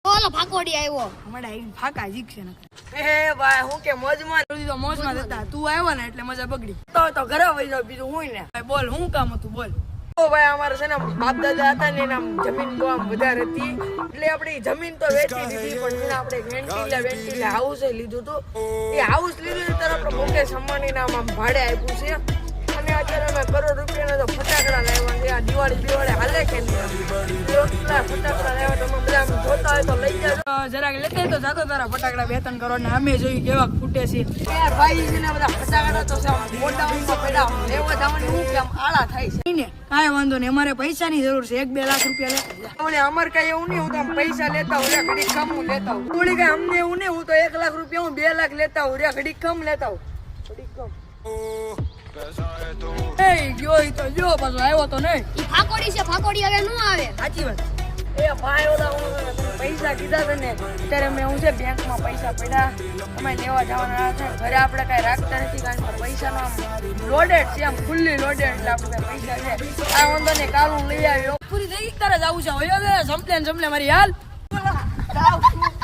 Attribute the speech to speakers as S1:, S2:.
S1: ઓલો ફાકોડી આવ્યો
S2: અમારે આઈ ફાકા જીક છે ને
S3: એ ભાઈ હું કે મોજમાં
S2: તો મોજમાં હતા તું આવ્યો ને એટલે મજા બગડી
S3: તો ઘરે વહી જાવ બીજું હું ને
S2: ભાઈ બોલ હું કામ હતું બોલ
S3: ઓ ભાઈ અમારે છે ને બાપ દાદા હતા ને એના જમીન બહુ આમ વધારે હતી એટલે આપણી જમીન તો વેચી દીધી પણ છે ને આપણે વેન્ટિલા હાઉસ લીધું હતું એ હાઉસ લીધું ત્યારે આપણે મુકેશ અંબાણી નામ આમ ભાડે આપ્યું છે અને અત્યારે અમે કરોડ રૂપિયાના તો ફટાકડા લાવ્યા છે આ દિવાળી હાલે કે ફટાકડા લાવ્યા તમે બધા આમ જોતા હોય તો લઈ જાજો
S2: જરાક લેતે તો જાતો તારા ફટાકડા 2-3 કરોડ ને અમે જોઈ કેવા ફૂટે છે
S3: એ ભાઈ છે ને બધા ફટાકડા તો છે મોટા પેલા લેવા જવાની હું કે આમ આળા થાય છે
S2: ને કાંઈ વાંધો નહીં અમારે પૈસાની જરૂર છે 1-2 લાખ રૂપિયા લે
S3: અમારે કઈ એવું નહીં હું તો આમ પૈસા લેતા હું ઘડી કમ હું લેતા હું થોડી કઈ અમને એવું નહીં હું તો 1 લાખ રૂપિયા હું 2 લાખ લેતા હું ઘડી કમ લેતા હું ઘડી કમ
S2: એ ગયો ઈ તો જો પાછો આવ્યો તો નહીં
S1: ઈ ફાકોડી છે ફાકોડી હવે નો આવે
S2: સાચી વાત
S3: એ ભાઈ ઓલા હું પૈસા કીધા હતા ને અત્યારે મેં હું છે બેંકમાં પૈસા પડ્યા અમે લેવા જવાના છે ઘરે આપણે કઈ રાખતા નથી કારણ કે પૈસાનો આમ લોડેડ છે આમ ફૂલ્લી લોડેડ એટલે આપણે પૈસા છે આ વાંધો ને કાલ હું લઈ આવ્યો
S2: પૂરી થઈ તારે જવું છે હવે જમલે મારી હાલ
S3: જાવ